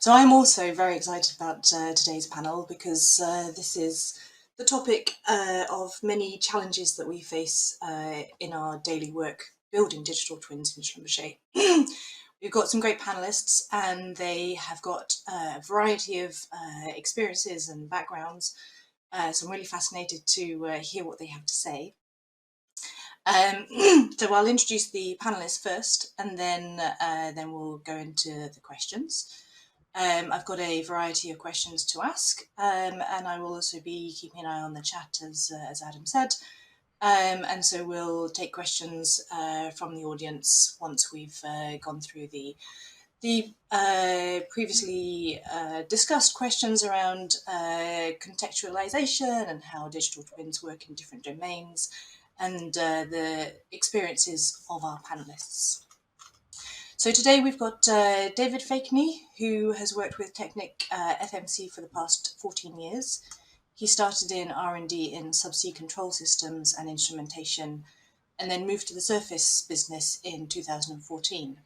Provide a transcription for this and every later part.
So I'm also very excited about today's panel because this is the topic of many challenges that we face in our daily work building digital twins in Schlumberger. We've got some great panelists and they have got a variety of experiences and backgrounds, so I'm really fascinated to hear what they have to say. So I'll introduce the panelists first and then we'll go into the questions. I've got a variety of questions to ask, and I will also be keeping an eye on the chat, as Adam said. And so we'll take questions from the audience once we've gone through the previously discussed questions around contextualization and how digital twins work in different domains, and the experiences of our panelists. So today we've got David Faichnie, who has worked with TechnipFMC for the past 14 years. He started in R&D in subsea control systems and instrumentation, and then moved to the surface business in 2014.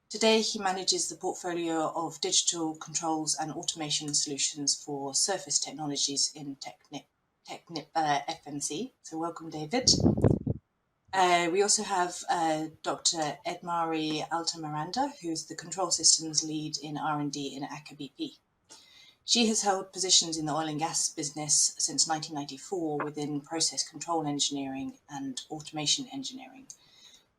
Today he manages the portfolio of digital controls and automation solutions for surface technologies in TechnipFMC. So welcome, David. We also have Dr.Edmary Altamiranda, who's the control systems lead in R&D in AkerBP. She has held positions in the oil and gas business since 1994 within process control engineering and automation engineering,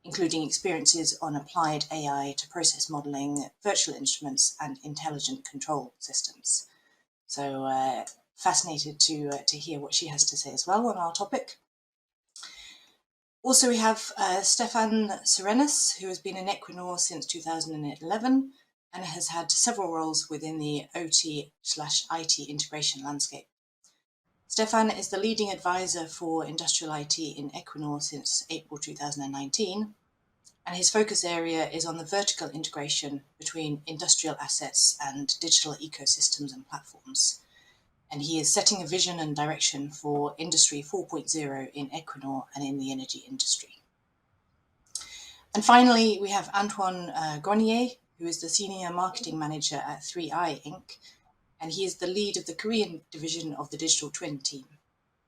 including experiences on applied AI to process modeling, virtual instruments, and intelligent control systems. So fascinated to hear what she has to say as well on our topic. Also, we have Steffan Sorenes, who has been in Equinor since 2011 and has had several roles within the OT/IT integration landscape. Steffan is the leading advisor for industrial IT in Equinor since April 2019, and his focus area is on the vertical integration between industrial assets and digital ecosystems and platforms. And he is setting a vision and direction for Industry 4.0 in Equinor and in the energy industry. And finally, we have Antoine Gronier, who is the Senior Marketing Manager at 3i Inc., and he is the lead of the Korean division of the Digital Twin team,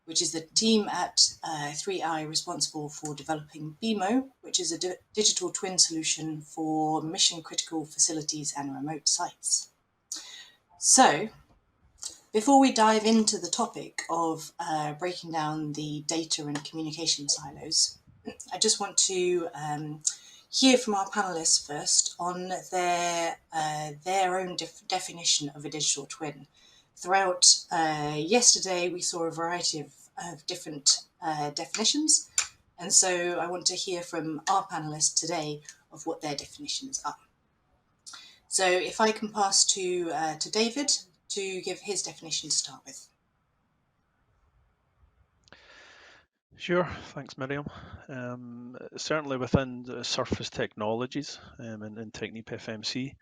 which is the team at 3i responsible for developing Beamo, which is a digital twin solution for mission-critical facilities and remote sites. So, before we dive into the topic of breaking down the data and communication silos, I just want to hear from our panelists first on their own definition of a digital twin. Throughout yesterday, we saw a variety of different definitions, and so I want to hear from our panelists today of what their definitions are. So if I can pass to David to give his definition to start with. Sure, thanks Miriam. Certainly within the surface technologies in TechnipFMC,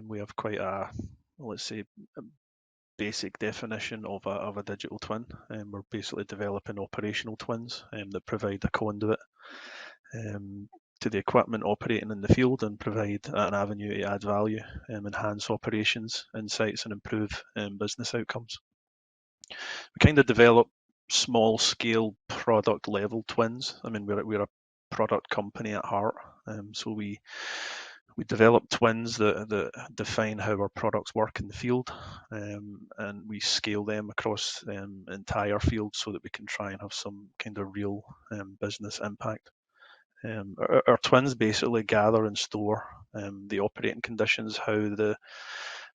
we have quite a, let's say, a basic definition of a digital twin. We're basically developing operational twins that provide a conduit to the equipment operating in the field and provide an avenue to add value, enhance operations, insights, and improve business outcomes. We kind of develop small scale product level twins. I mean, we're a product company at heart, so we develop twins that define how our products work in the field, and we scale them across the entire field so that we can try and have some kind of real business impact. Our twins basically gather and store the operating conditions, how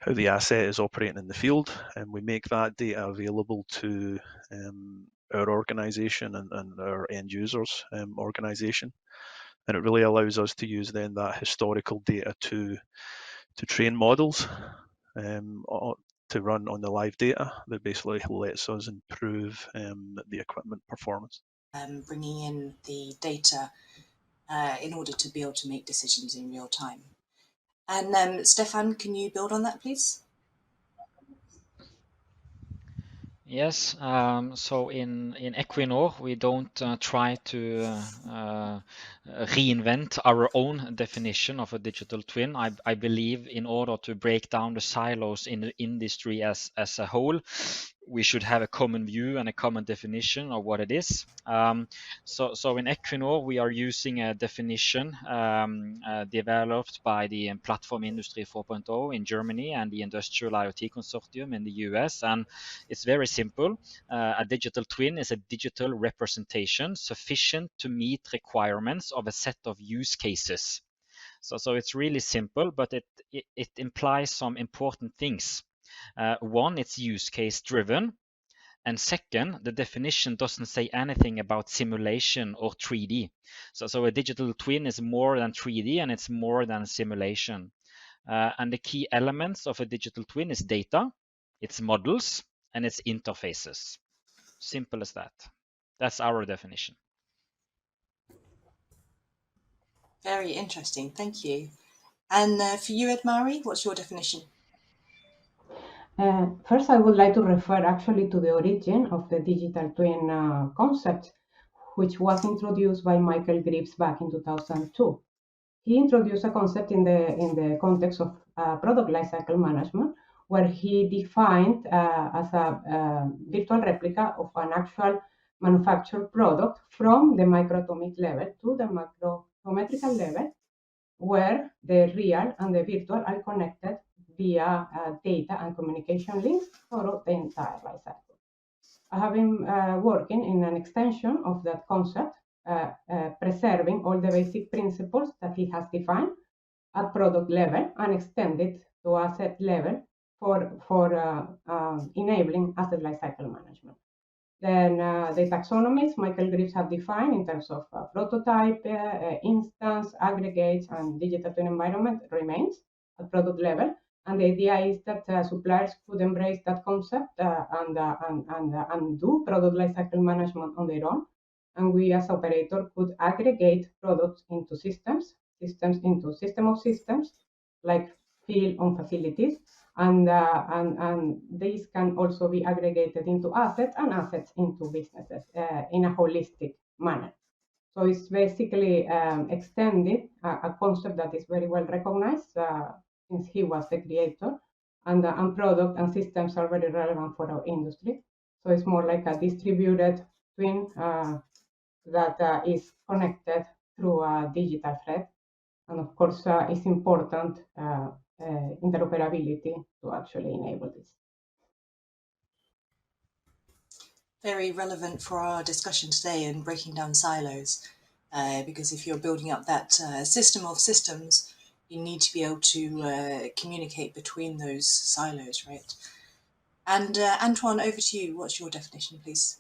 the asset is operating in the field, and we make that data available to our organization and our end users organization. And it really allows us to use then that historical data to train models to run on the live data that basically lets us improve the equipment performance. Bringing in the data in order to be able to make decisions in real time. And Steffan, can you build on that, please? Yes, so in Equinor, we don't try to reinvent our own definition of a digital twin. I believe in order to break down the silos in the industry as a whole, we should have a common view and a common definition of what it is. So in Equinor, we are using a definition developed by the Platform Industry 4.0 in Germany and the Industrial IoT Consortium in the US, and it's very simple. A digital twin is a digital representation sufficient to meet requirements of a set of use cases. So it's really simple, but it implies some important things. One, it's use case driven. And second, the definition doesn't say anything about simulation or 3D. So a digital twin is more than 3D and it's more than simulation. And the key elements of a digital twin is data, its models, and its interfaces. Simple as that. That's our definition. Very interesting, thank you. And for you, Edmary, what's your definition? First, I would like to refer actually to the origin of the digital twin concept, which was introduced by Michael Greaves back in 2002. He introduced a concept in the context of product lifecycle management, where he defined as a virtual replica of an actual manufactured product from the microatomic level to the macrometrical level, where the real and the virtual are connected via data and communication links throughout the entire life cycle. I have been working in an extension of that concept, preserving all the basic principles that he has defined at product level and extended to asset level for enabling asset lifecycle management. Then the taxonomies Michael Greaves have defined in terms of prototype, instance, aggregates, and digital twin environment remains at product level. And the idea is that suppliers could embrace that concept and do product lifecycle management on their own. And we as operator could aggregate products into systems into system of systems, like field on facilities, and these can also be aggregated into assets and assets into businesses in a holistic manner. So it's basically extended a concept that is very well recognized since he was the creator, and product and systems are very relevant for our industry. So it's more like a distributed twin that is connected through a digital thread. And of course, it's important interoperability to actually enable this. Very relevant for our discussion today in breaking down silos, because if you're building up that system of systems, you need to be able to communicate between those silos, right? And Antoine, over to you. What's your definition, please?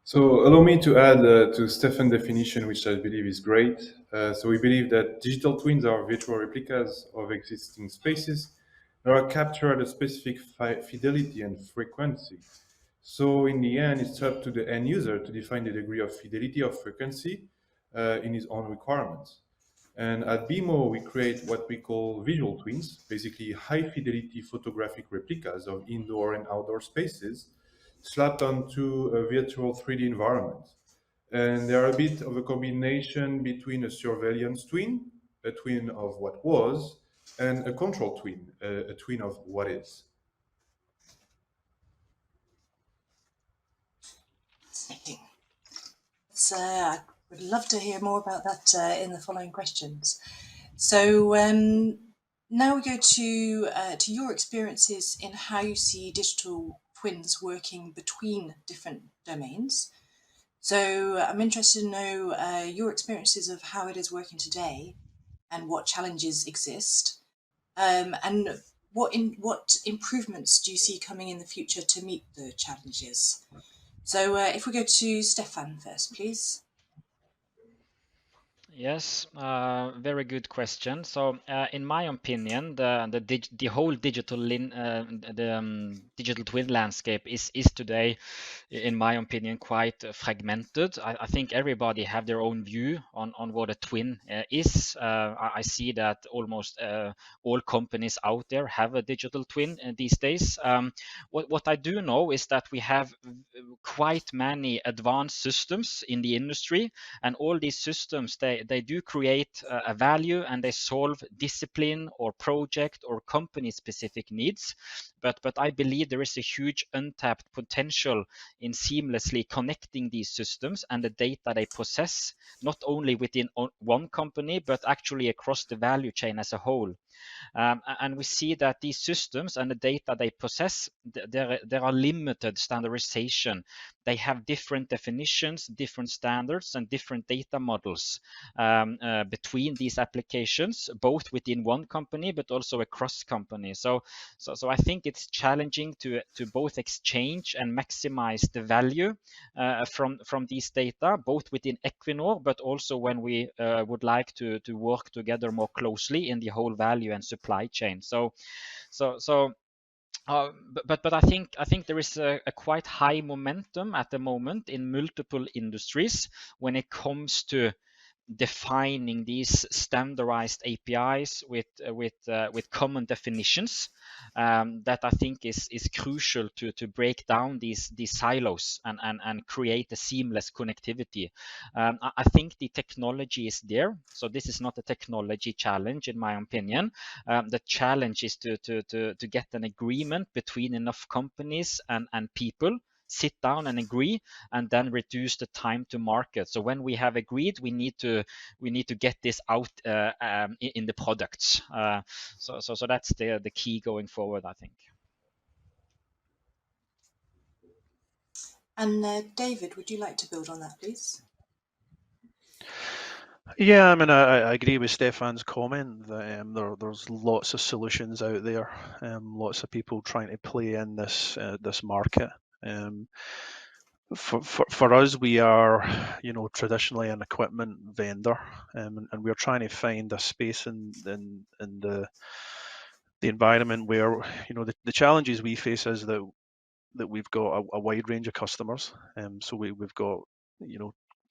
So allow me to add to Steffan's definition, which I believe is great. So we believe that digital twins are virtual replicas of existing spaces that are captured at a specific fidelity and frequency. So in the end, it's up to the end user to define the degree of fidelity of frequency in his own requirements. And at Beamo, we create what we call visual twins, basically high fidelity photographic replicas of indoor and outdoor spaces slapped onto a virtual 3D environment. And they are a bit of a combination between a surveillance twin, a twin of what was, and a control twin, a twin of what is. Fascinating. I would love to hear more about that in the following questions. So now we go to your experiences in how you see digital twins working between different domains. So I'm interested to know your experiences of how it is working today and what challenges exist, and what improvements do you see coming in the future to meet the challenges. So if we go to Steffan first, please. Yes, very good question. So, in my opinion, the whole digital twin landscape is today, in my opinion, quite fragmented. I think everybody have their own view on what a twin is. I see that almost all companies out there have a digital twin these days. What I do know is that we have quite many advanced systems in the industry, and all these systems, they do create a value, and they solve discipline or project or company specific needs. But I believe there is a huge untapped potential in seamlessly connecting these systems and the data they possess, not only within one company, but actually across the value chain as a whole. And we see that these systems and the data they possess, there are limited standardization. They have different definitions, different standards, and different data models between these applications, both within one company but also across companies. So I think it's challenging to both exchange and maximize the value from these data, both within Equinor, but also when we would like to work together more closely in the whole value and supply chain. But I think there is a quite high momentum at the moment in multiple industries when it comes to defining these standardized APIs with common definitions, that I think is crucial to break down these silos and create a seamless connectivity. I think the technology is there, so this is not a technology challenge in my opinion. The challenge is to get an agreement between enough companies and people, sit down and agree, and then reduce the time to market. So when we have agreed, we need to get this out in the products. So that's the key going forward, I think. And David, would you like to build on that, please? Yeah, I mean, I agree with Steffan's comment that there's lots of solutions out there, lots of people trying to play in this market. For us, we are, traditionally an equipment vendor, and we're trying to find a space in the environment where, the challenges we face is that we've got a wide range of customers. So we've got,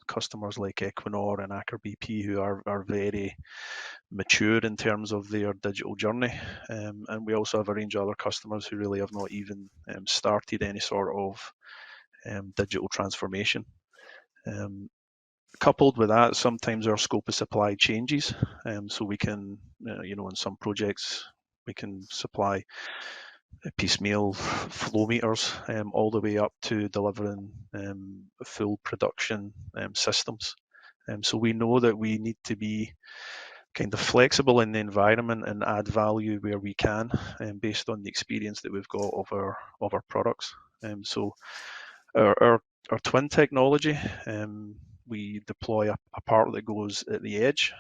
customers like Equinor and AkerBP who are very mature in terms of their digital journey. And we also have a range of other customers who really have not even started any sort of digital transformation. Coupled with that, sometimes our scope of supply changes. So we can, in some projects, we can supply piecemeal flow meters all the way up to delivering full production systems. So we know that we need to be kind of flexible in the environment and add value where we can, based on the experience that we've got of our products. So our twin technology, we deploy a part that goes at the edge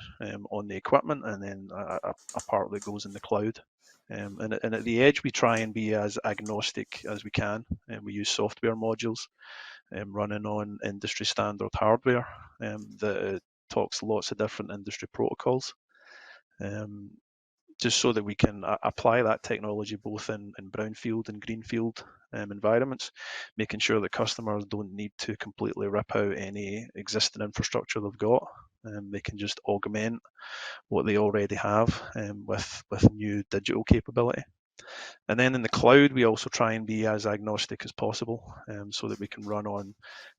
on the equipment, and then a part that goes in the cloud. And at the edge, we try and be as agnostic as we can, and we use software modules running on industry standard hardware that talks lots of different industry protocols, just so that we can apply that technology both in brownfield and greenfield environments, making sure that customers don't need to completely rip out any existing infrastructure they've got. They can just augment what they already have with new digital capability. And then in the cloud, we also try and be as agnostic as possible, so that we can run on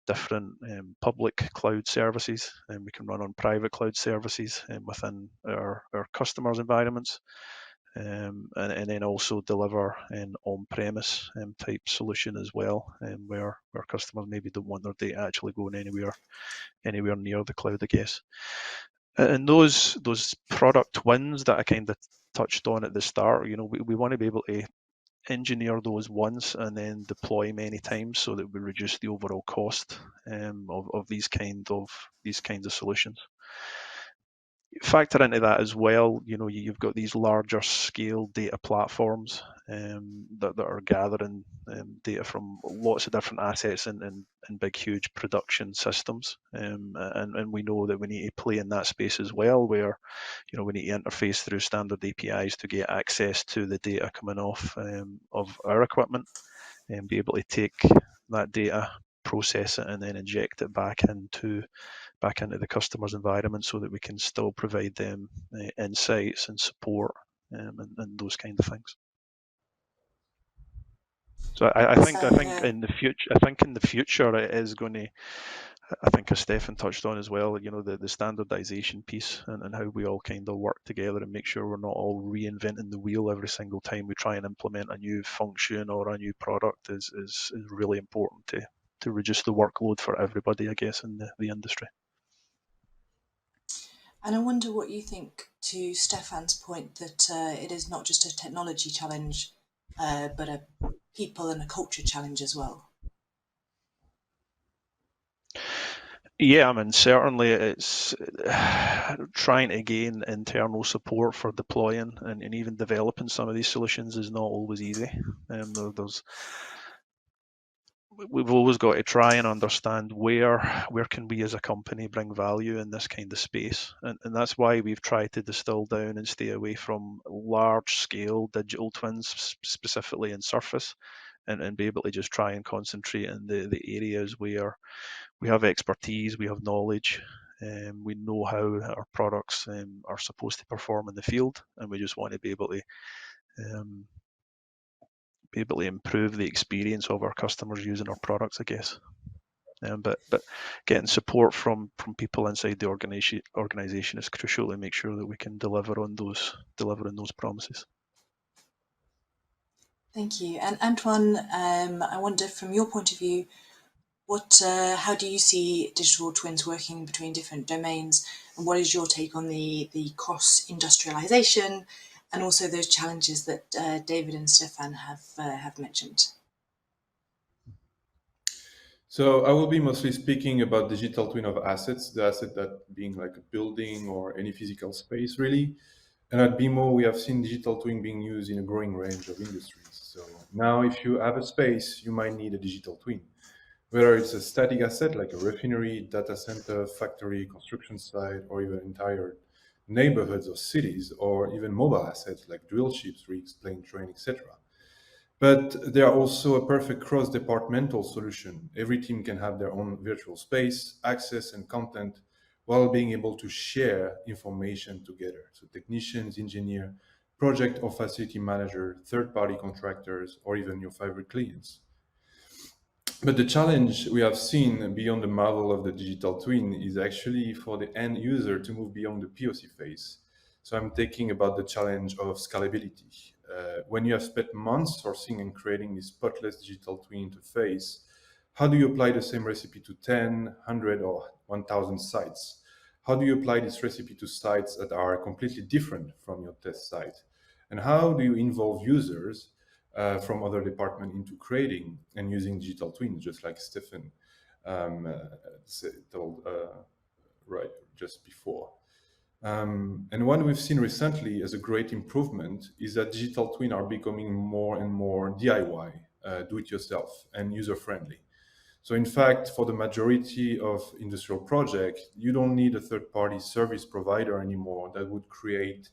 different public cloud services, and we can run on private cloud services within our customers' environments, and then also deliver an on-premise type solution as well, where customers maybe don't want their data actually going anywhere near the cloud, I guess. And those product twins that I kind of touched on at the start, we want to be able to engineer those once and then deploy many times, so that we reduce the overall cost of these kinds of solutions. factor into that as well, you know, you've got these larger scale data platforms that are gathering data from lots of different assets and big, huge production systems. And we know that we need to play in that space as well, where, you know, we need to interface through standard APIs to get access to the data coming off of our equipment and be able to take that data, process it, and then inject it back into the customer's environment so that we can still provide them insights and support and those kind of things. So I think in the future it is going to, I think, as Steffan touched on as well, you know, the standardization piece and how we all kind of work together and make sure we're not all reinventing the wheel every single time we try and implement a new function or a new product is really important to reduce the workload for everybody, I guess, in the industry. And I wonder what you think to Steffan's point that it is not just a technology challenge, but a people and a culture challenge as well. Yeah, I mean, certainly it's trying to gain internal support for deploying and even developing some of these solutions is not always easy. We've always got to try and understand where can we as a company bring value in this kind of space, and that's why we've tried to distill down and stay away from large scale digital twins, specifically in surface, and be able to just try and concentrate in the areas where we have expertise, we have knowledge, we know how our products are supposed to perform in the field, and we just want to be able to improve the experience of our customers using our products, I guess. But getting support from people inside the organization is crucial to make sure that we can deliver on those promises. Thank you. And Antoine, I wonder from your point of view, how do you see digital twins working between different domains, and what is your take on the cross-industrialization and also those challenges that David and Steffan have mentioned? So I will be mostly speaking about digital twin of assets, the asset that being like a building or any physical space, really. And at Beamo, we have seen digital twin being used in a growing range of industries. So now if you have a space, you might need a digital twin. Whether it's a static asset like a refinery, data center, factory, construction site, or even entire neighborhoods or cities, or even mobile assets like drill ships, rigs, plane, train, etc. But they are also a perfect cross-departmental solution. Every team can have their own virtual space, access, and content while being able to share information together. So technicians, engineer, project or facility manager, third-party contractors, or even your favorite clients. But the challenge we have seen beyond the marvel of the digital twin is actually for the end user to move beyond the POC phase. So I'm thinking about the challenge of scalability. When you have spent months sourcing and creating this spotless digital twin interface, how do you apply the same recipe to 10, 100, or 1,000 sites? How do you apply this recipe to sites that are completely different from your test site? And how do you involve users from other departments into creating and using digital twins, just like Steffan told right just before. And one we've seen recently as a great improvement is that digital twins are becoming more and more DIY, do-it-yourself, and user-friendly. So in fact, for the majority of industrial projects, you don't need a third-party service provider anymore that would create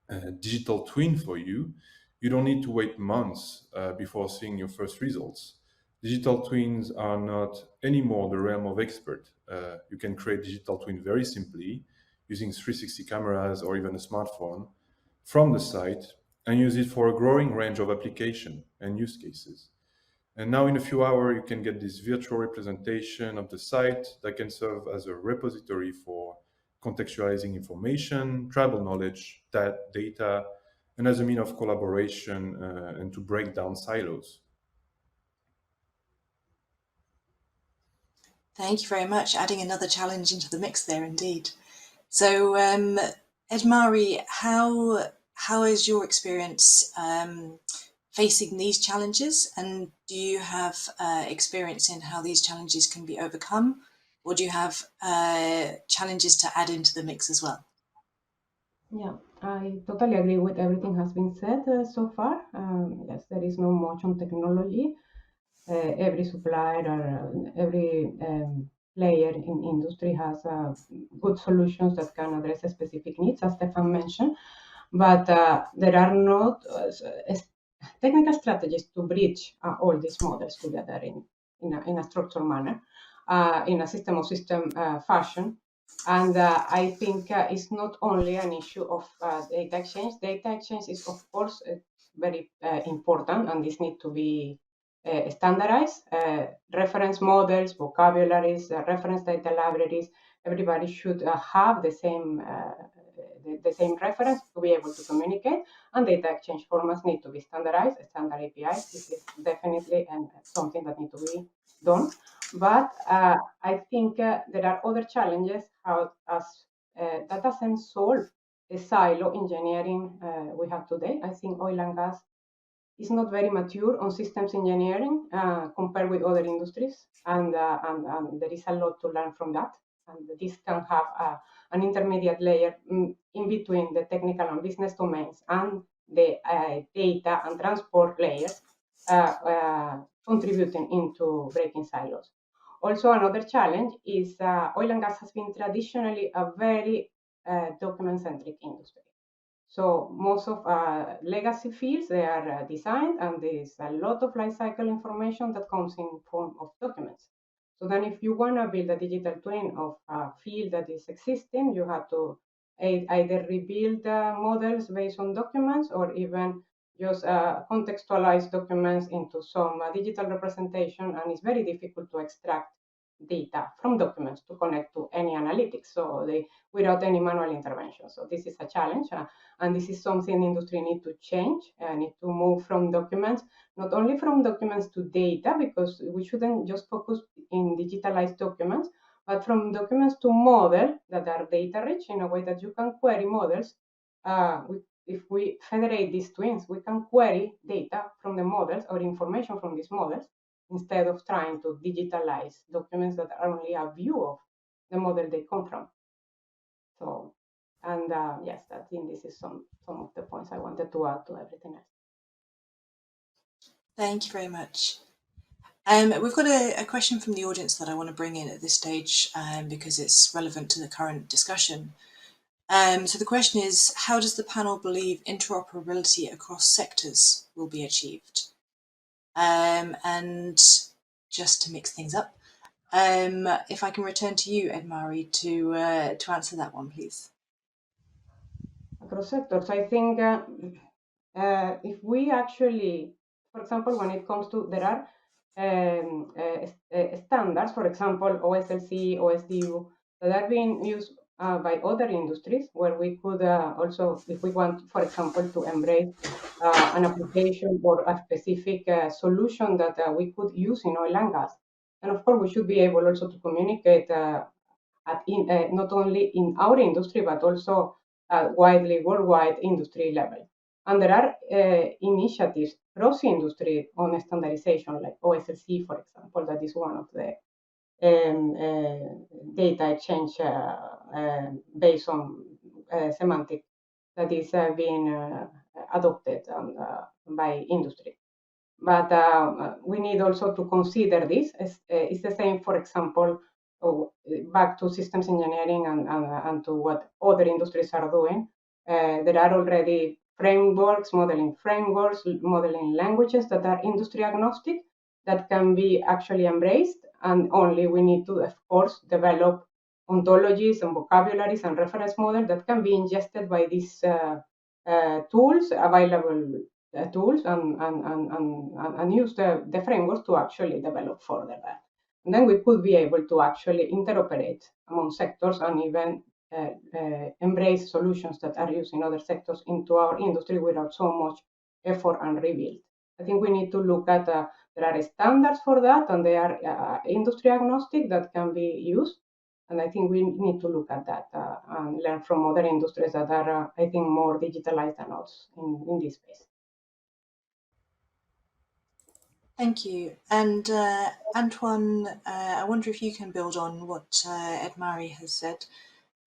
a digital twin for you. You don't need to wait months before seeing your first results. Digital twins are not anymore the realm of expert. You can create digital twin very simply using 360 cameras or even a smartphone from the site and use it for a growing range of application and use cases. And now in a few hours, you can get this virtual representation of the site that can serve as a repository for contextualizing information, tribal knowledge, data, and as a means of collaboration and to break down silos. Thank you very much. Adding another challenge into the mix there, indeed. So, Edmary, how is your experience facing these challenges, and do you have experience in how these challenges can be overcome, or do you have challenges to add into the mix as well? Yeah, I totally agree with everything has been said so far. Yes, there is no much on technology. Every supplier or every player in industry has good solutions that can address specific needs, as Steffan mentioned. But there are not technical strategies to bridge all these models together in a structured manner, in a system fashion. And I think it's not only an issue of data exchange. Data exchange is, of course, very important, and this needs to be standardized. Reference models, vocabularies, reference data libraries, everybody should have the same reference to be able to communicate, and data exchange formats need to be standardized. Standard APIs, this is definitely something that needs to be done. But I think there are other challenges that doesn't solve the silo engineering we have today. I think oil and gas is not very mature on systems engineering compared with other industries, and there is a lot to learn from that. And this can have an intermediate layer in between the technical and business domains and the data and transport layers, contributing into breaking silos. Also, another challenge is oil and gas has been traditionally a very document-centric industry. So most of legacy fields, they are designed, and there's a lot of life cycle information that comes in form of documents. So then if you want to build a digital twin of a field that is existing, you have to either rebuild models based on documents, or even just contextualize documents into some digital representation, and it's very difficult to extract data from documents to connect to any analytics, so without any manual intervention. So this is a challenge. And this is something industry need to change, need to move from documents, not only from documents to data, because we shouldn't just focus in digitalized documents, but from documents to models that are data rich in a way that you can query models. If we federate these twins, we can query data from the models or information from these models instead of trying to digitalize documents that are only a view of the model they come from. So, and yes, I think this is some of the points I wanted to add to everything else. Thank you very much. We've got a question from the audience that I want to bring in at this stage because it's relevant to the current discussion. So the question is, how does the panel believe interoperability across sectors will be achieved? And just to mix things up, if I can return to you, Edmary, to answer that one, please. Across sectors, I think if we actually, for example, when it comes to, there are standards, for example, OSLC, OSDU, that are being used by other industries, where we could also, if we want, for example, to embrace an application or a specific solution that we could use in oil and gas. And of course, we should be able also to communicate not only in our industry, but also widely worldwide industry level. And there are initiatives cross industry on standardization, like OSLC, for example, that is one of the data exchange based on semantic that is being adopted by industry. But we need also to consider this. It's the same, for example, back to systems engineering and to what other industries are doing. There are already frameworks, modeling languages that are industry agnostic, that can be actually embraced, and only we need to, of course, develop ontologies and vocabularies and reference models that can be ingested by these tools, available tools, and use the frameworks to actually develop further that. And then we could be able to actually interoperate among sectors and even embrace solutions that are used in other sectors into our industry without so much effort and rebuild. I think we need to look at, there are standards for that, and they are industry agnostic that can be used. And I think we need to look at that and learn from other industries that are, I think, more digitalized than us in this space. Thank you. And Antoine, I wonder if you can build on what Edmary has said.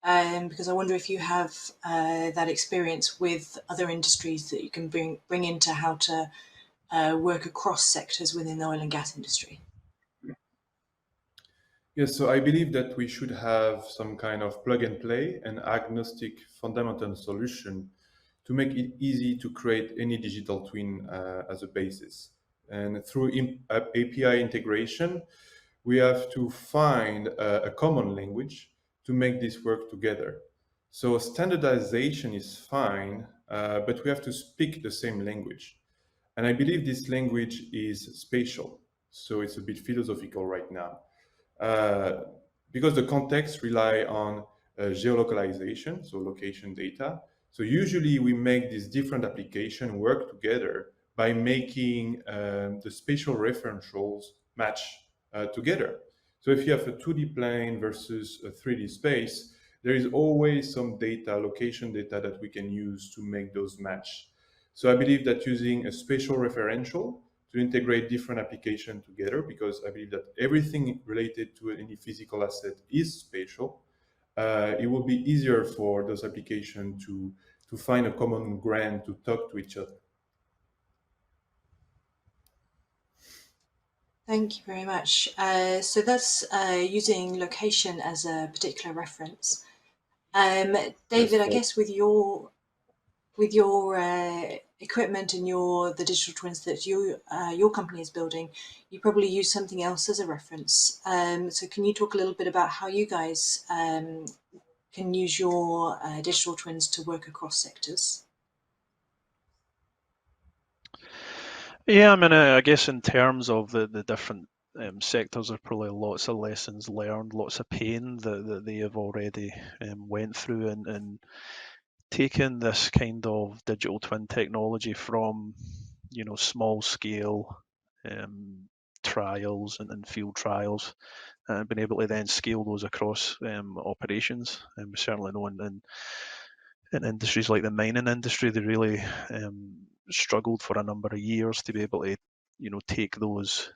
because I wonder if you have that experience with other industries that you can bring into how to work across sectors within the oil and gas industry. Yes, so I believe that we should have some kind of plug and play and agnostic fundamental solution to make it easy to create any digital twin as a basis. And through API integration, we have to find a common language to make this work together. So standardization is fine, but we have to speak the same language. And I believe this language is spatial. So it's a bit philosophical right now. Uh, because the context rely on geolocalization, so location data. So usually we make these different applications work together by making the spatial referentials match together. So if you have a 2D plane versus a 3D space, there is always some data, location data that we can use to make those match. So I believe that using a spatial referential to integrate different applications together, because I believe that everything related to any physical asset is spatial, it will be easier for those applications to find a common ground to talk to each other. Thank you very much. So that's using location as a particular reference. David, Yes, I guess with your equipment and the digital twins that your company is building, you probably use something else as a reference. So can you talk a little bit about how you guys can use your digital twins to work across sectors? Yeah, I mean, I guess in terms of the different sectors, there's probably lots of lessons learned, lots of pain that they have already went through, and taking this kind of digital twin technology from, small scale trials and field trials, and been able to then scale those across operations. And we certainly know in industries like the mining industry, they really struggled for a number of years to be able to, take those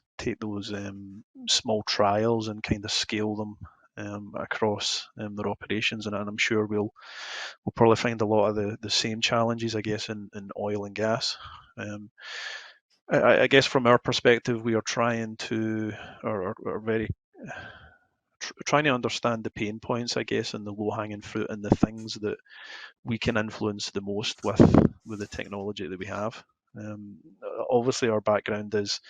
small trials and kind of scale them across their operations. And I'm sure we'll probably find a lot of the same challenges, I guess, in oil and gas. I guess from our perspective, we are trying to, or very trying to understand the pain points, I guess, and the low-hanging fruit and the things that we can influence the most with the technology that we have. Obviously, our background is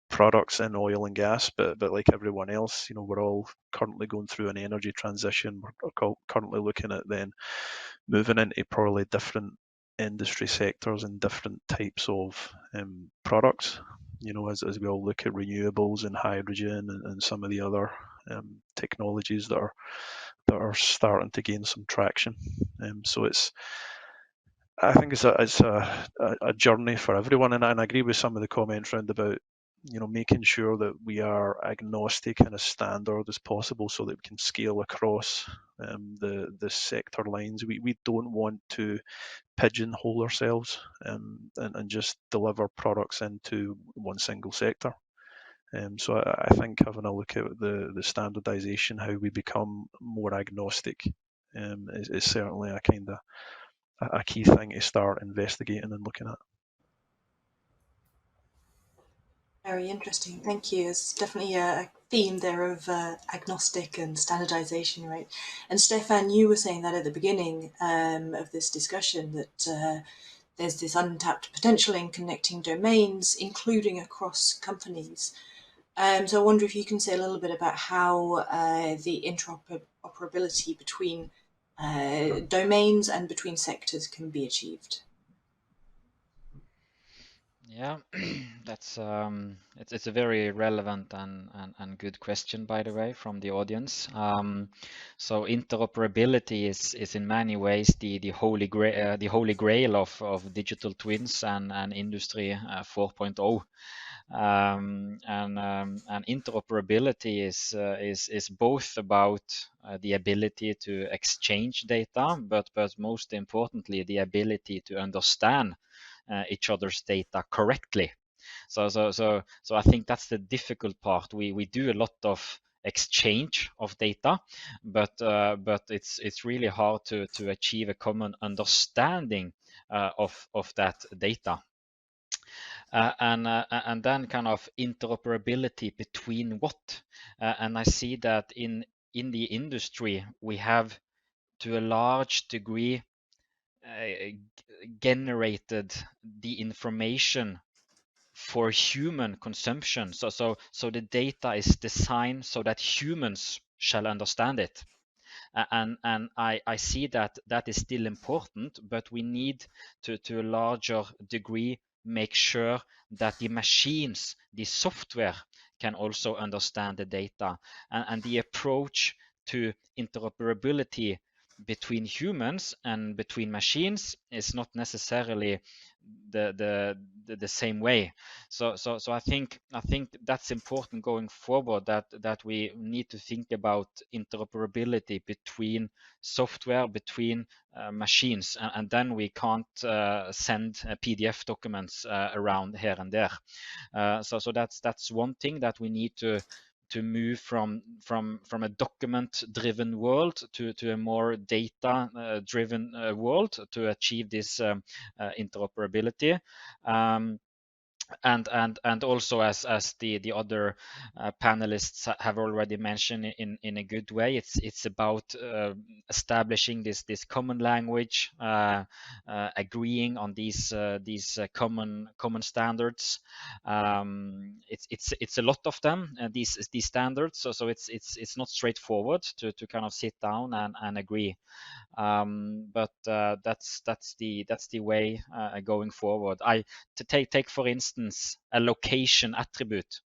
products in oil and gas, but like everyone else, we're all currently going through an energy transition. We're currently looking at then moving into probably different industry sectors and different types of products. As we all look at renewables and hydrogen and some of the other technologies that are starting to gain some traction. So I think it's a journey for everyone, and I agree with some of the comments around about making sure that we are agnostic and as standard as possible so that we can scale across the sector lines. We don't want to pigeonhole ourselves and just deliver products into one single sector. So I think having a look at the standardization, how we become more agnostic, is certainly a key thing to start investigating and looking at. Very interesting, thank you. It's definitely a theme there of agnostic and standardization, right? And Steffan, you were saying that at the beginning of this discussion, that there's this untapped potential in connecting domains, including across companies. So I wonder if you can say a little bit about how the interoperability between domains and between sectors can be achieved. Yeah, that's it's a very relevant and good question, by the way, from the audience. So interoperability is in many ways the holy grail of digital twins and industry 4.0. And interoperability is both about the ability to exchange data, but most importantly, the ability to understand each other's data correctly. So I think that's the difficult part. We do a lot of exchange of data, but it's really hard to achieve a common understanding of that data. And then kind of interoperability between what, and I see that in the industry we have to a large degree generated the information for human consumption. So the data is designed so that humans shall understand it. And I see that is still important, but we need to a larger degree make sure that the machines, the software, can also understand the data. And the approach to interoperability between humans and between machines is not necessarily the same way. So I think that's important going forward, that we need to think about interoperability between software, between machines, and then we can't send PDF documents around here and there. So that's one thing that we need to move from a document-driven world to a more data-driven world to achieve this interoperability. And also, as the other panelists have already mentioned in a good way, it's about establishing this common language, agreeing on these common standards. It's a lot of them, these standards, so it's not straightforward to kind of sit down and agree. But that's the way going forward. To take for instance a location attribute.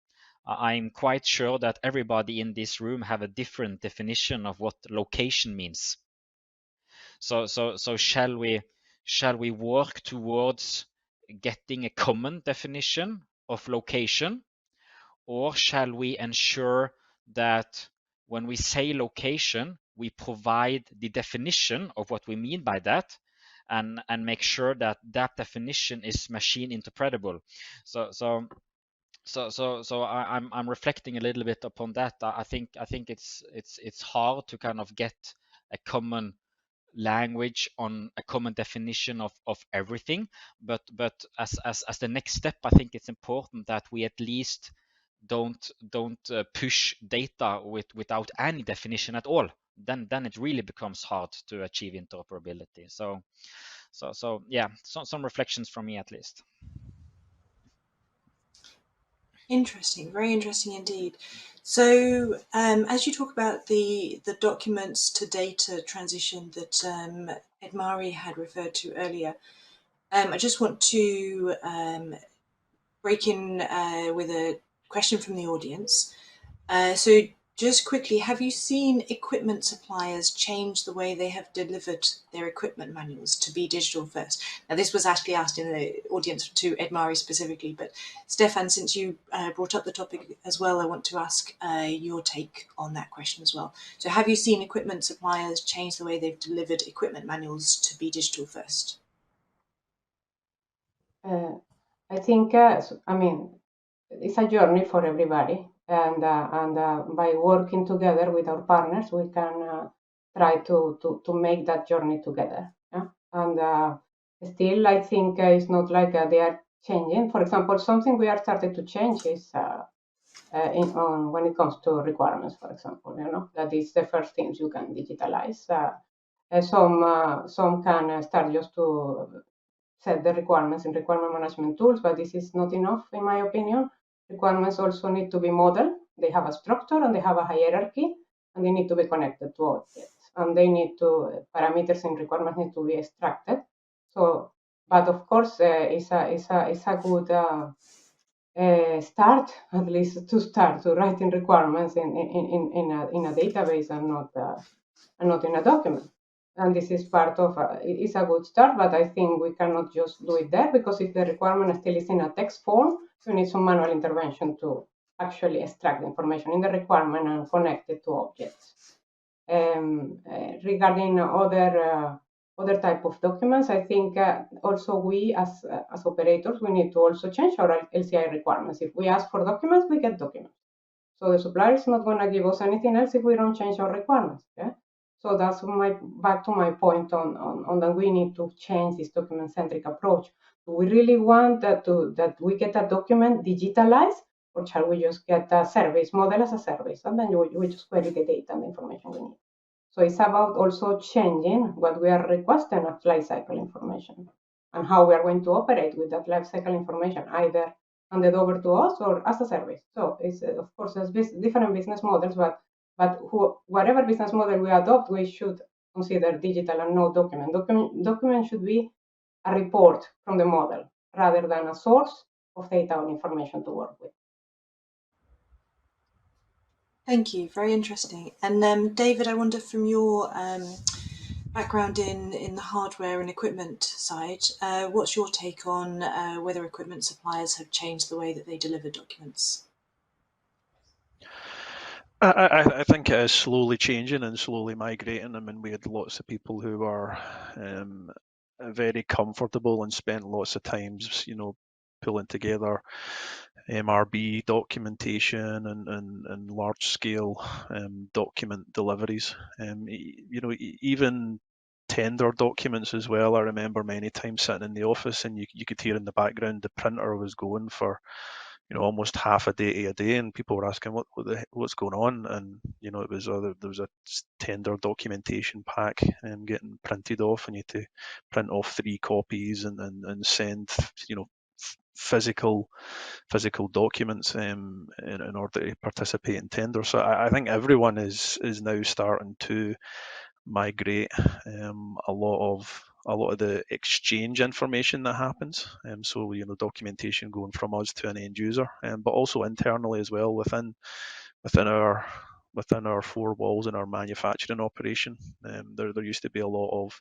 I'm quite sure that everybody in this room have a different definition of what location means. So shall we work towards getting a common definition of location, or shall we ensure that when we say location, we provide the definition of what we mean by that, and make sure that definition is machine interpretable? So I'm reflecting a little bit upon that. I think it's hard to kind of get a common language on a common definition of everything, but as the next step, I think it's important that we at least don't push data without any definition at all. Then it really becomes hard to achieve interoperability. So yeah, some reflections from me at least. Interesting, very interesting indeed. So as you talk about the documents to data transition that Edmary had referred to earlier, I just want to break in with a question from the audience. So just quickly, have you seen equipment suppliers change the way they have delivered their equipment manuals to be digital first? Now, this was actually asked in the audience to Edmary specifically, but Steffan, since you brought up the topic as well, I want to ask your take on that question as well. So have you seen equipment suppliers change the way they've delivered equipment manuals to be digital first? I think, I mean, it's a journey for everybody. And by working together with our partners, we can try to make that journey together. Yeah? And still, I think it's not like they are changing. For example, something we are starting to change is when it comes to requirements, for example, that is the first things you can digitalize. Some can start just to set the requirements in requirement management tools, but this is not enough, in my opinion. Requirements also need to be modeled. They have a structure and they have a hierarchy, and they need to be connected to objects. And they need to, parameters in requirements need to be extracted. So, but of course, it's a good start, at least to start to writing requirements in a database and not in a document. And this is part of it's a good start, but I think we cannot just do it there, because if the requirement still is in a text form, you need some manual intervention to actually extract the information in the requirement and connect it to objects. Regarding other type of documents, I think also we as operators, we need to also change our LCI requirements. If we ask for documents, we get documents. So the supplier is not going to give us anything else if we don't change our requirements. Yeah? So that's back to my point on that we need to change this document-centric approach. Do we really want that we get a document digitalized, or shall we just get a service model as a service, and then we just query the data and the information we need? So it's about also changing what we are requesting of lifecycle information and how we are going to operate with that lifecycle information, either handed over to us or as a service. So it's of course there's different business models, but whatever business model we adopt, we should consider digital and no document. Document should be a report from the model rather than a source of data or information to work with. Thank you, very interesting. And David, I wonder from your background in the hardware and equipment side, what's your take on whether equipment suppliers have changed the way that they deliver documents? I think it is slowly changing and slowly migrating. I mean, we had lots of people who were very comfortable and spent lots of times, pulling together MRB documentation and large scale document deliveries. Even tender documents as well. I remember many times sitting in the office and you could hear in the background the printer was going for almost half a day, and people were asking what's going on, and it was there was a tender documentation pack getting printed off, and you had to print off 3 copies and send physical documents in order to participate in tenders. So I think everyone is now starting to migrate a lot of the exchange information that happens. So documentation going from us to an end user, but also internally as well within our 4 walls in our manufacturing operation. There used to be a lot of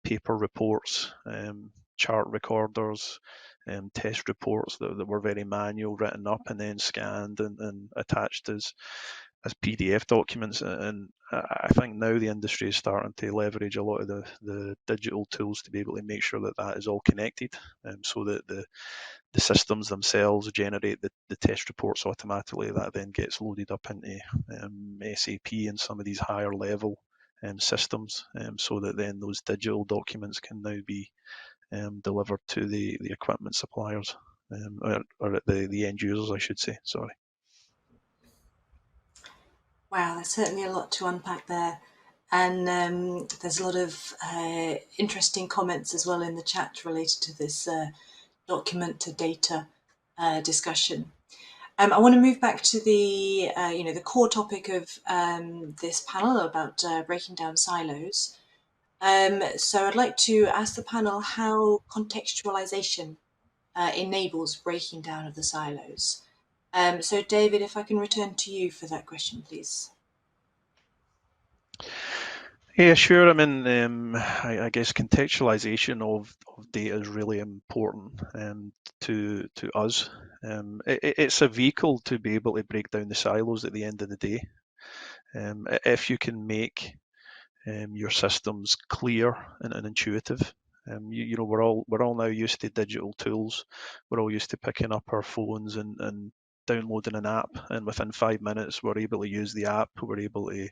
paper reports, chart recorders, test reports that were very manual, written up and then scanned and attached as PDF documents, and I think now the industry is starting to leverage a lot of the digital tools to be able to make sure that is all connected, so that the systems themselves generate the test reports automatically. That then gets loaded up into SAP and some of these higher level systems, so that then those digital documents can now be delivered to the equipment suppliers, or the end users, I should say. Sorry. Wow, there's certainly a lot to unpack there. And there's a lot of interesting comments as well in the chat related to this document to data discussion. I want to move back to the the core topic of this panel about breaking down silos. So I'd like to ask the panel how contextualization enables breaking down of the silos. So David, if I can return to you for that question, please. Yeah, sure. I mean, I guess contextualization of data is really important to us. It's a vehicle to be able to break down the silos at the end of the day. If you can make your systems clear and intuitive. We're all now used to digital tools. We're all used to picking up our phones and downloading an app, and within 5 minutes we're able to use the app. We're able to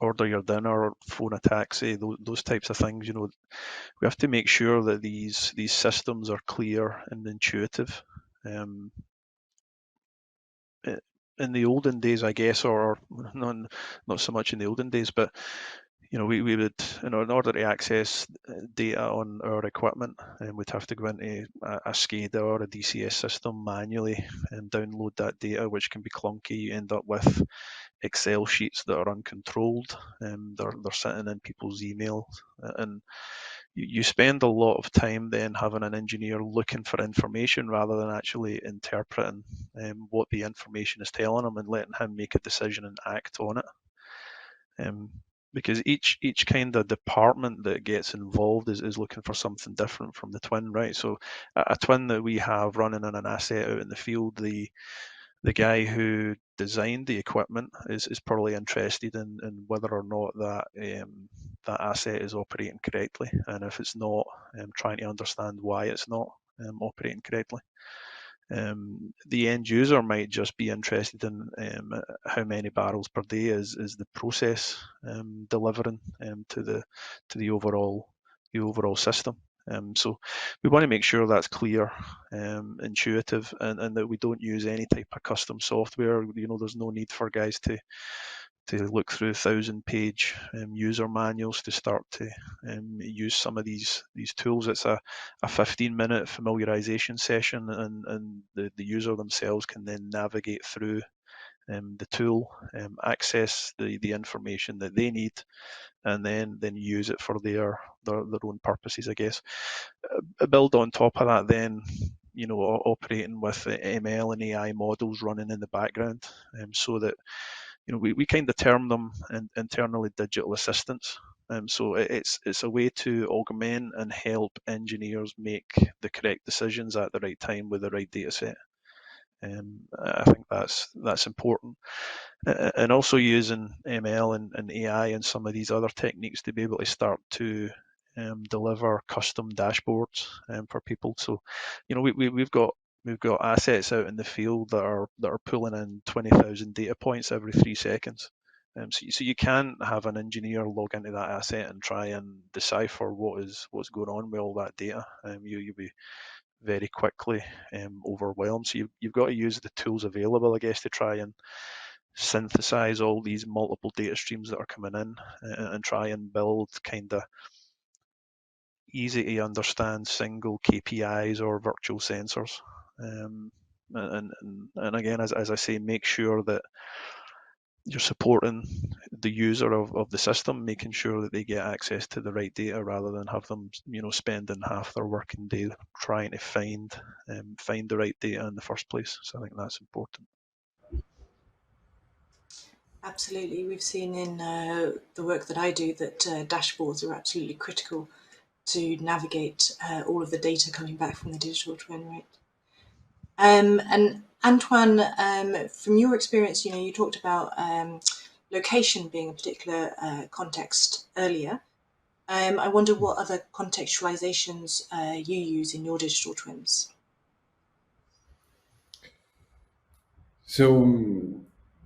order your dinner, phone a taxi, those types of things. We have to make sure that these systems are clear and intuitive. In the olden days, I guess, or not so much in the olden days, but we would, in order to access data on our equipment, we'd have to go into a SCADA or a DCS system manually and download that data, which can be clunky. You end up with Excel sheets that are uncontrolled. They're sitting in people's emails, and you spend a lot of time then having an engineer looking for information rather than actually interpreting what the information is telling him and letting him make a decision and act on it. Because each kind of department that gets involved is looking for something different from the twin, right? So a twin that we have running on an asset out in the field, the guy who designed the equipment is probably interested in whether or not that asset is operating correctly, and if it's not, trying to understand why it's not operating correctly. The end user might just be interested in how many barrels per day is the process delivering to the overall system. So we want to make sure that's clear, intuitive, and that we don't use any type of custom software. There's no need for guys to look through 1,000-page user manuals to start to use some of these tools. It's a 15-minute familiarization session, and the user themselves can then navigate through the tool, access the information that they need, and then use it for their own purposes, I guess. Build on top of that then, operating with ML and AI models running in the background, so that we kind of term them internally digital assistants. So it's a way to augment and help engineers make the correct decisions at the right time with the right data set. I think that's important. And also using ML and AI and some of these other techniques to be able to start to deliver custom dashboards for people. So, we've got assets out in the field that are pulling in 20,000 data points every 3 seconds. So you can't have an engineer log into that asset and try and decipher what's going on with all that data. You'll be very quickly overwhelmed. So you've got to use the tools available, I guess, to try and synthesize all these multiple data streams that are coming in, and try and build kind of easy to understand single KPIs or virtual sensors. And again, as I say, make sure that you're supporting the user of the system, making sure that they get access to the right data rather than have them, spending half their working day trying to find the right data in the first place. So I think that's important. Absolutely. We've seen in the work that I do that dashboards are absolutely critical to navigate all of the data coming back from the digital twin, right? And Antoine, from your experience, you talked about location being a particular context earlier. I wonder what other contextualizations you use in your digital twins. So,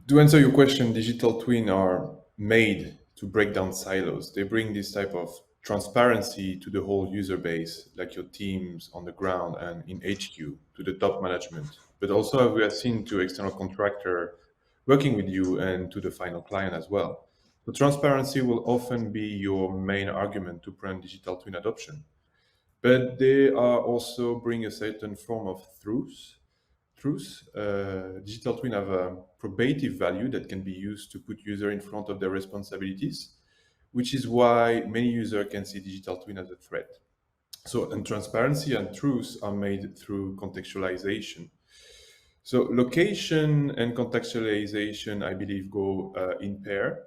to answer your question, digital twins are made to break down silos. They bring this type of transparency to the whole user base, like your teams on the ground and in HQ, to the top management, but also, as we have seen, to external contractor working with you and to the final client as well. So transparency will often be your main argument to prevent digital twin adoption. But they are also bring a certain form of truth. Digital twin have a probative value that can be used to put user in front of their responsibilities, which is why many users can see digital twin as a threat. So, and transparency and truth are made through contextualization. So, location and contextualization, I believe, go in pair,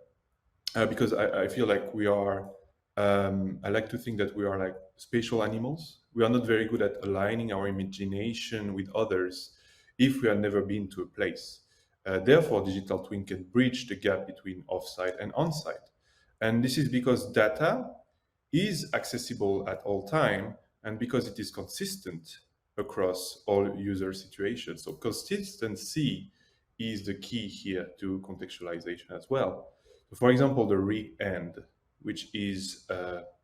because I feel like we are. I like to think that we are like spatial animals. We are not very good at aligning our imagination with others if we have never been to a place. Therefore, digital twin can bridge the gap between offsite and onsite. And this is because data is accessible at all time and because it is consistent across all user situations. So consistency is the key here to contextualization as well. So for example, the rig end, which is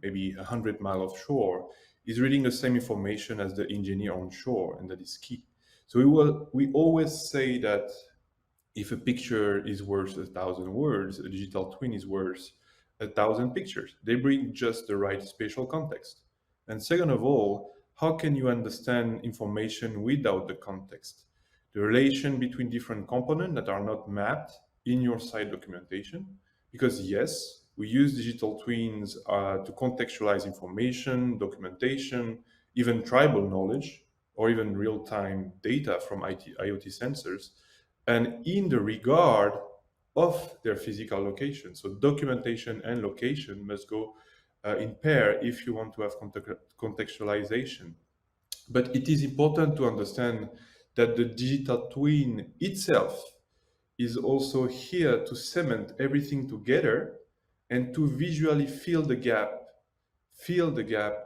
maybe 100 miles offshore, is reading the same information as the engineer on shore, and that is key. So we always say that if a picture is worth 1,000 words, a digital twin is worth 1,000 pictures. They bring just the right spatial context. And second of all, how can you understand information without the context? The relation between different components that are not mapped in your site documentation. Because yes, we use digital twins to contextualize information, documentation, even tribal knowledge, or even real-time data from IoT sensors, and in the regard of their physical location. So documentation and location must go in pair if you want to have contextualization. But it is important to understand that the digital twin itself is also here to cement everything together and to visually fill the gap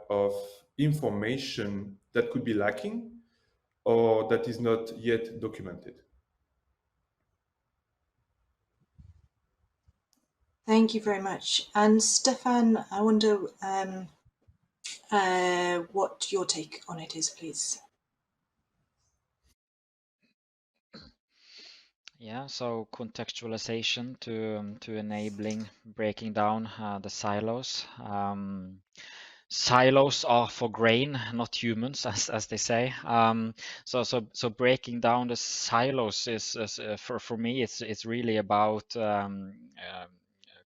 of information that could be lacking, or that is not yet documented. Thank you very much. And Steffan, I wonder what your take on it is, please. Yeah, so contextualization to enabling breaking down the silos. Silos are for grain, not humans, as they say. So breaking down the silos is for me it's really about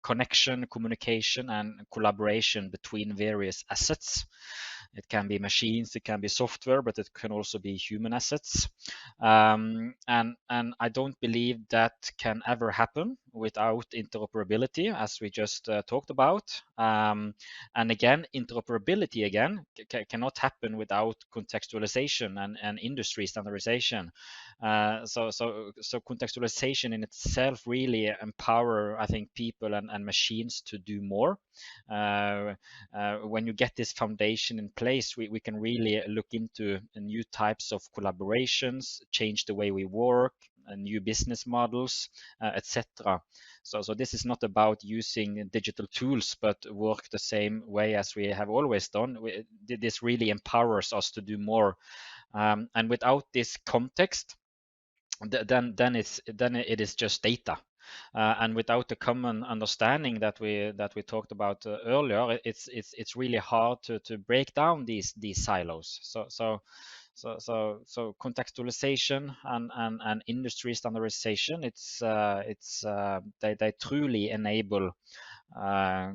connection, communication, and collaboration between various assets. It can be machines, it can be software, but it can also be human assets. And I don't believe that can ever happen without interoperability, as we just talked about. And again, interoperability cannot happen without contextualization and industry standardization. So contextualization in itself really empower, I think, people and machines to do more. When you get this foundation in place, we can really look into new types of collaborations, change the way we work, new business models, etc. So this is not about using digital tools, but work the same way as we have always done. This really empowers us to do more. And without this context, then it is just data. And without the common understanding that we talked about earlier, it's really hard to break down these silos. So contextualization and industry standardization, they truly enable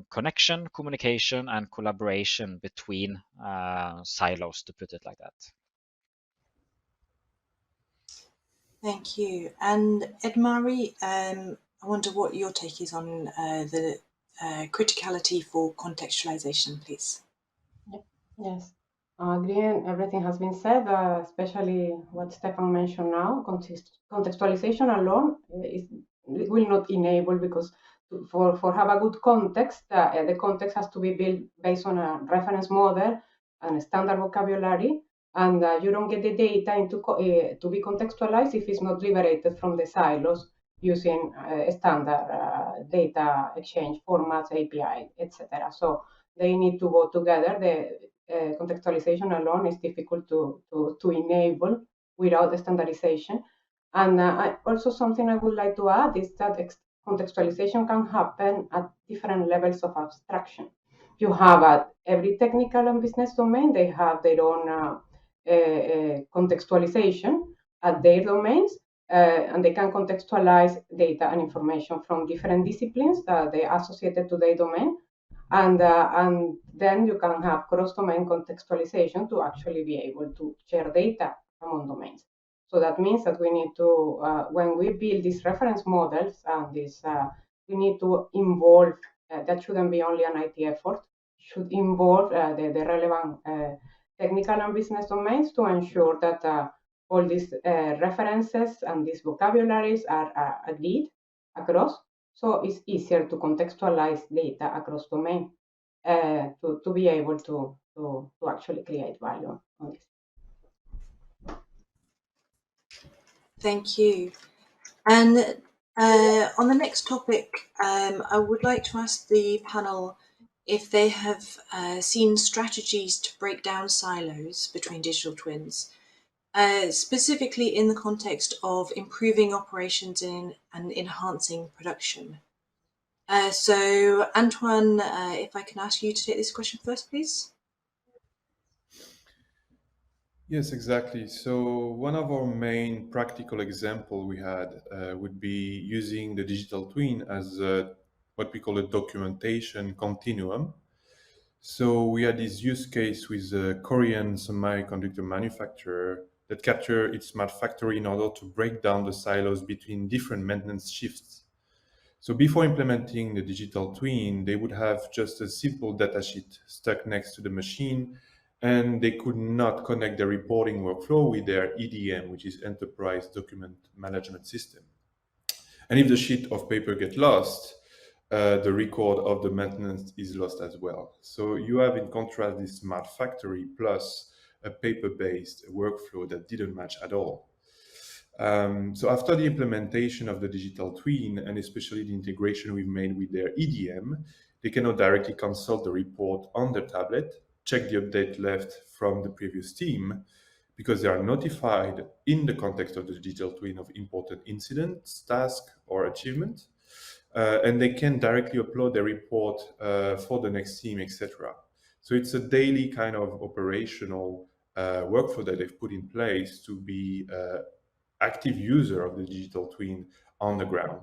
connection, communication, and collaboration between silos, to put it like that. Thank you. And Edmary, I wonder what your take is on the criticality for contextualization, please. Yes. Agreeing, everything has been said, especially what Steffan mentioned now. Contextualization alone will not enable, because for have a good context, the context has to be built based on a reference model and a standard vocabulary, and you don't get the data to be contextualized if it's not liberated from the silos using standard data exchange formats, API, etc. So they need to go together. The contextualization alone is difficult to enable without the standardization. And also something I would like to add is that contextualization can happen at different levels of abstraction. You have at every technical and business domain, they have their own contextualization at their domains, and they can contextualize data and information from different disciplines that they associated to their domain. And then you can have cross-domain contextualization to actually be able to share data among domains. So that means that we need to, when we build these reference models, we need to involve, that shouldn't be only an IT effort, should involve the relevant technical and business domains to ensure that all these references and these vocabularies are agreed across. So it's easier to contextualize data across domain to be able to actually create value on this. Thank you. And on the next topic, I would like to ask the panel if they have seen strategies to break down silos between digital twins, specifically in the context of improving operations and enhancing production. So, Antoine, if I can ask you to take this question first, please. Yes, exactly. So one of our main practical example we had would be using the digital twin as what we call a documentation continuum. So we had this use case with a Korean semiconductor manufacturer that captured its smart factory in order to break down the silos between different maintenance shifts. So before implementing the digital twin, they would have just a simple datasheet stuck next to the machine, and they could not connect the reporting workflow with their EDM, which is Enterprise Document Management System. And if the sheet of paper gets lost, the record of the maintenance is lost as well. So you have, in contrast, this smart factory plus a paper-based workflow that didn't match at all. So after the implementation of the digital twin, and especially the integration we've made with their EDM, they cannot directly consult the report on their tablet, check the update left from the previous team, because they are notified in the context of the digital twin of important incidents, task, or achievement, and they can directly upload their report for the next team, etc. So it's a daily kind of operational workflow that they've put in place to be active user of the digital twin on the ground.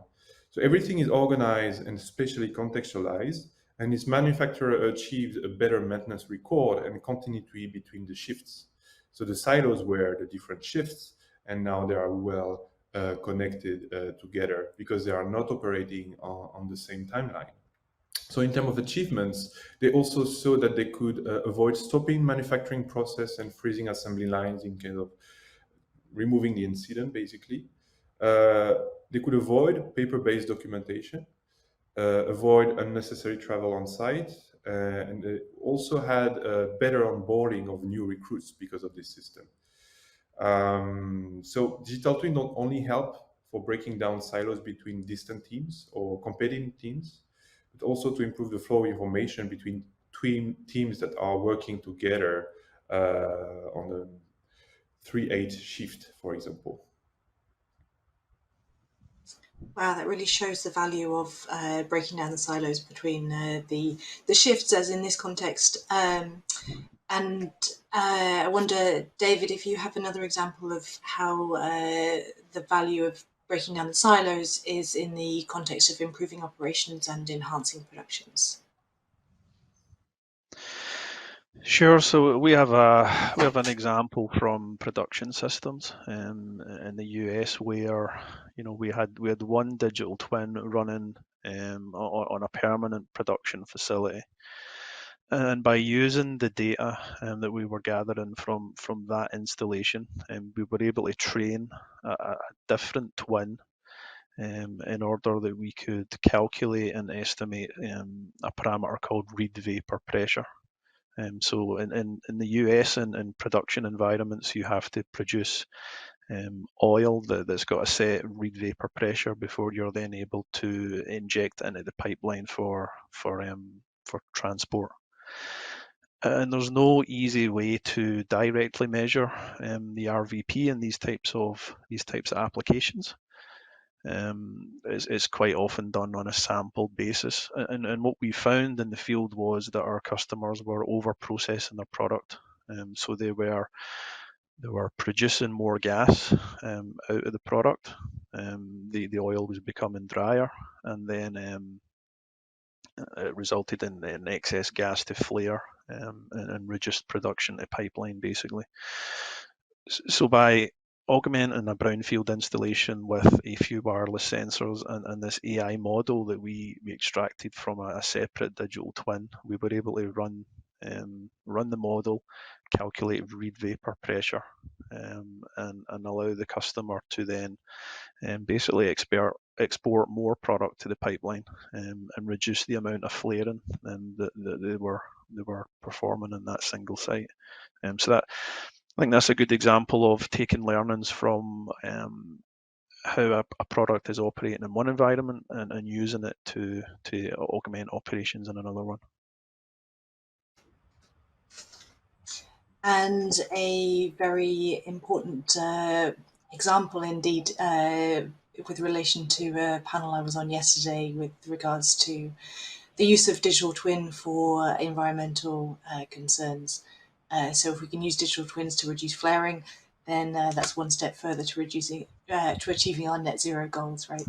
So everything is organized and spatially contextualized, and this manufacturer achieved a better maintenance record and continuity between the shifts. So the silos were the different shifts, and now they are well connected together because they are not operating on the same timeline. So in terms of achievements, they also saw that they could avoid stopping manufacturing process and freezing assembly lines in case of removing the incident, basically. They could avoid paper-based documentation, avoid unnecessary travel on site, and they also had a better onboarding of new recruits because of this system. So digital twin don't only help for breaking down silos between distant teams or competing teams, but also to improve the flow of information between teams that are working together on a 3/8 shift, for example. Wow, that really shows the value of breaking down the silos between the shifts, as in this context. And I wonder, David, if you have another example of how the value of breaking down the silos is in the context of improving operations and enhancing productions. Sure. So we have an example from production systems in the US where we had one digital twin running on a permanent production facility, and by using the data that we were gathering from that installation, we were able to train a different twin in order that we could calculate and estimate a parameter called reed vapor pressure. So in the US and in production environments, you have to produce oil that's got a set reed vapor pressure before you're then able to inject into the pipeline for transport. And there's no easy way to directly measure the RVP in these types of applications. It's quite often done on a sample basis, and what we found in the field was that our customers were over processing their product, so they were producing more gas out of the product. The oil was becoming drier, and then it resulted in excess gas to flare and reduced production to pipeline, basically. So by augmenting a brownfield installation with a few wireless sensors and this AI model that we extracted from a separate digital twin, we were able to run the model, calculate reed vapor pressure, and allow the customer to then basically export more product to the pipeline and reduce the amount of flaring that they were performing in that single site. So that, I think that's a good example of taking learnings from how a product is operating in one environment and using it to augment operations in another one. And a very important example indeed with relation to a panel I was on yesterday with regards to the use of digital twin for environmental concerns. So if we can use digital twins to reduce flaring, then that's one step further to achieving our net zero goals, right?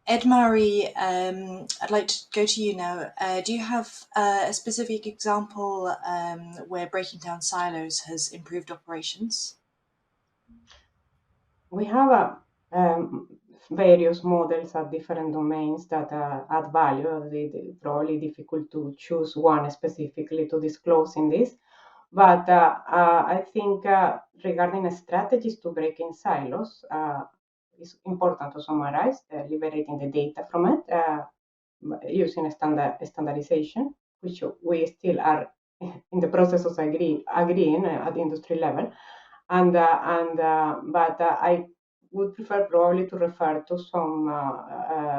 Edmary, I'd like to go to you now. Do you have a specific example where breaking down silos has improved operations? We have various models at different domains that add value. It's probably difficult to choose one specifically to disclose in this. But I think regarding strategies to break in silos, it's important to summarize liberating the data from it using standardization, which we still are in the process of agreeing at the industry level. But I would prefer probably to refer to some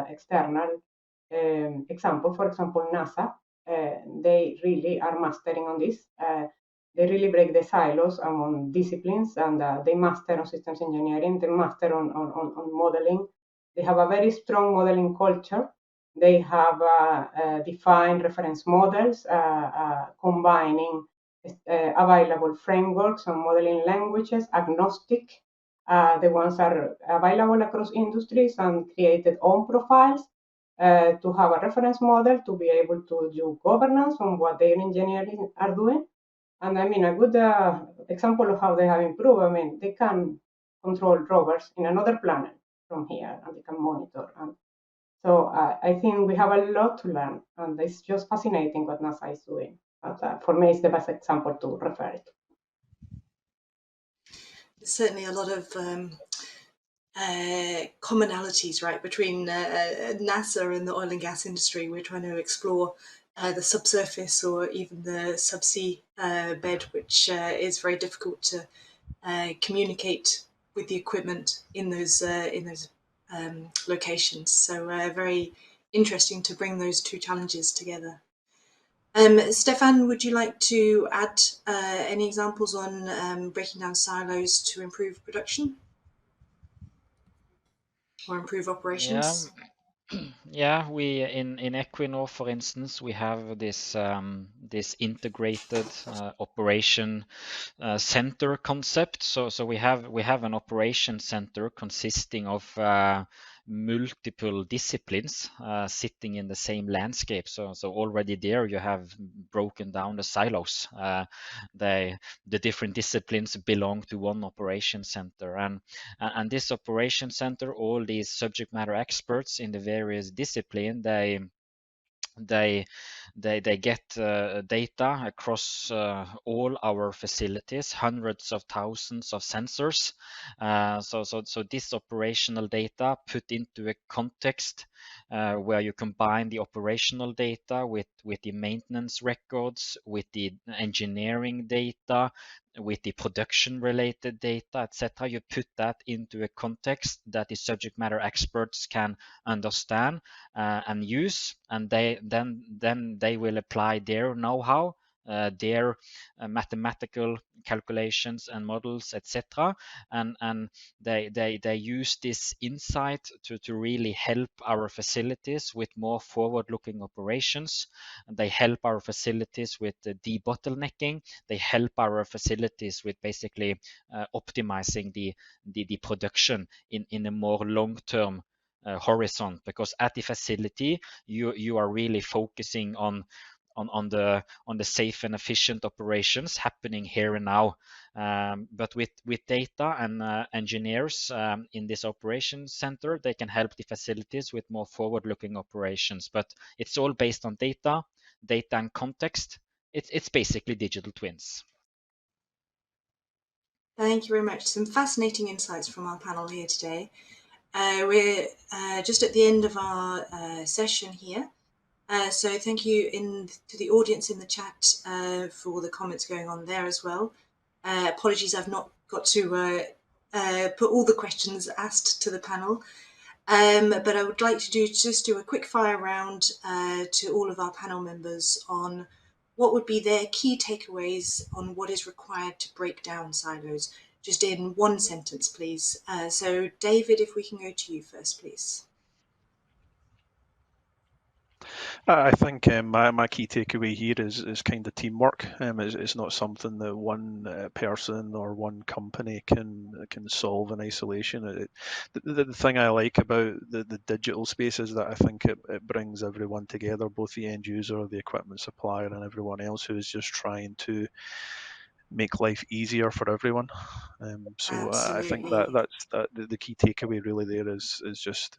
external example. For example, NASA. They really are mastering on this. They really break the silos among disciplines, and they master on systems engineering. They master on modeling. They have a very strong modeling culture. They have defined reference models, combining available frameworks and modeling languages, agnostic. The ones are available across industries, and created own profiles to have a reference model to be able to do governance on what their engineers are doing. And I mean, a good example of how they have improved, I mean, they can control rovers in another planet from here, and they can monitor. And so I think we have a lot to learn, and it's just fascinating what NASA is doing. But for me, it's the best example to refer to. There's certainly a lot of commonalities, right, between NASA and the oil and gas industry. We're trying to explore the subsurface or even the subsea bed, which is very difficult to communicate with the equipment in those locations. So very interesting to bring those two challenges together. Steffan, would you like to add any examples on breaking down silos to improve production or improve operations? Yeah, we in Equinor, for instance, we have this this integrated operation center concept. So we have an operation center consisting of multiple disciplines sitting in the same landscape. So already there you have broken down the silos. The different disciplines belong to one operation center, and this operation center, all these subject matter experts in the various discipline, they get data across all our facilities, hundreds of thousands of sensors. So this operational data put into a context where you combine the operational data with the maintenance records, with the engineering data, with the production related data, etc. You put that into a context that the subject matter experts can understand and use, and then they will apply their know-how, their mathematical calculations and models, etc. And they use this insight to really help our facilities with more forward-looking operations. They help our facilities with the debottlenecking. They help our facilities with basically optimizing the production in a more long-term horizon, because at the facility you are really focusing on the safe and efficient operations happening here and now. But with data and engineers in this operations center, they can help the facilities with more forward-looking operations. But it's all based on data and context. It's basically digital twins. Thank you very much. Some fascinating insights from our panel here today. We're just at the end of our session here. So thank you to the audience in the chat for all the comments going on there as well. Apologies, I've not got to put all the questions asked to the panel, but I would like to just do a quick fire round to all of our panel members on what would be their key takeaways on what is required to break down silos, just in one sentence, please. So David, if we can go to you first, please. I think my key takeaway here is kind of teamwork. It's not something that one person or one company can solve in isolation. The thing I like about the digital space is that I think it brings everyone together, both the end user, the equipment supplier, and everyone else who is just trying to make life easier for everyone. So I think that's the key takeaway really there is just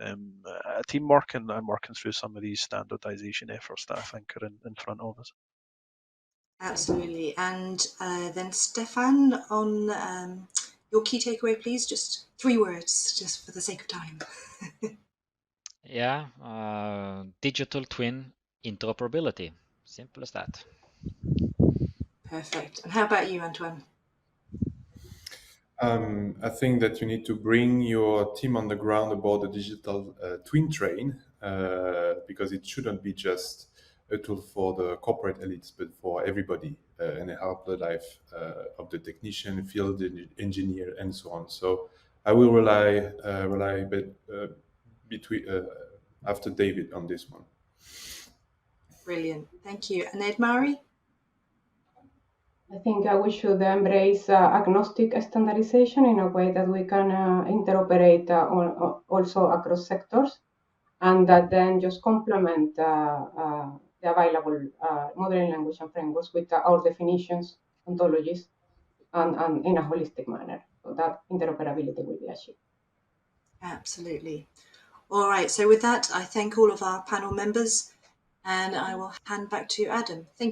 teamwork and working through some of these standardization efforts that I think are in front of us. Absolutely. And then Steffan, on your key takeaway, please, just 3 words, just for the sake of time. Yeah, digital twin interoperability. Simple as that. Perfect. And how about you, Antoine? I think that you need to bring your team on the ground aboard the digital twin train, because it shouldn't be just a tool for the corporate elites, but for everybody, and help the life of the technician, field engineer, and so on. So I will rely between after David on this one. Brilliant. Thank you. And Edmary? I think we should embrace agnostic standardization in a way that we can interoperate also across sectors, and that then just complement the available modeling language and frameworks with our definitions, ontologies, and in a holistic manner. So that interoperability will be achieved. Absolutely. All right. So with that, I thank all of our panel members, and I will hand back to Adam. Thank you.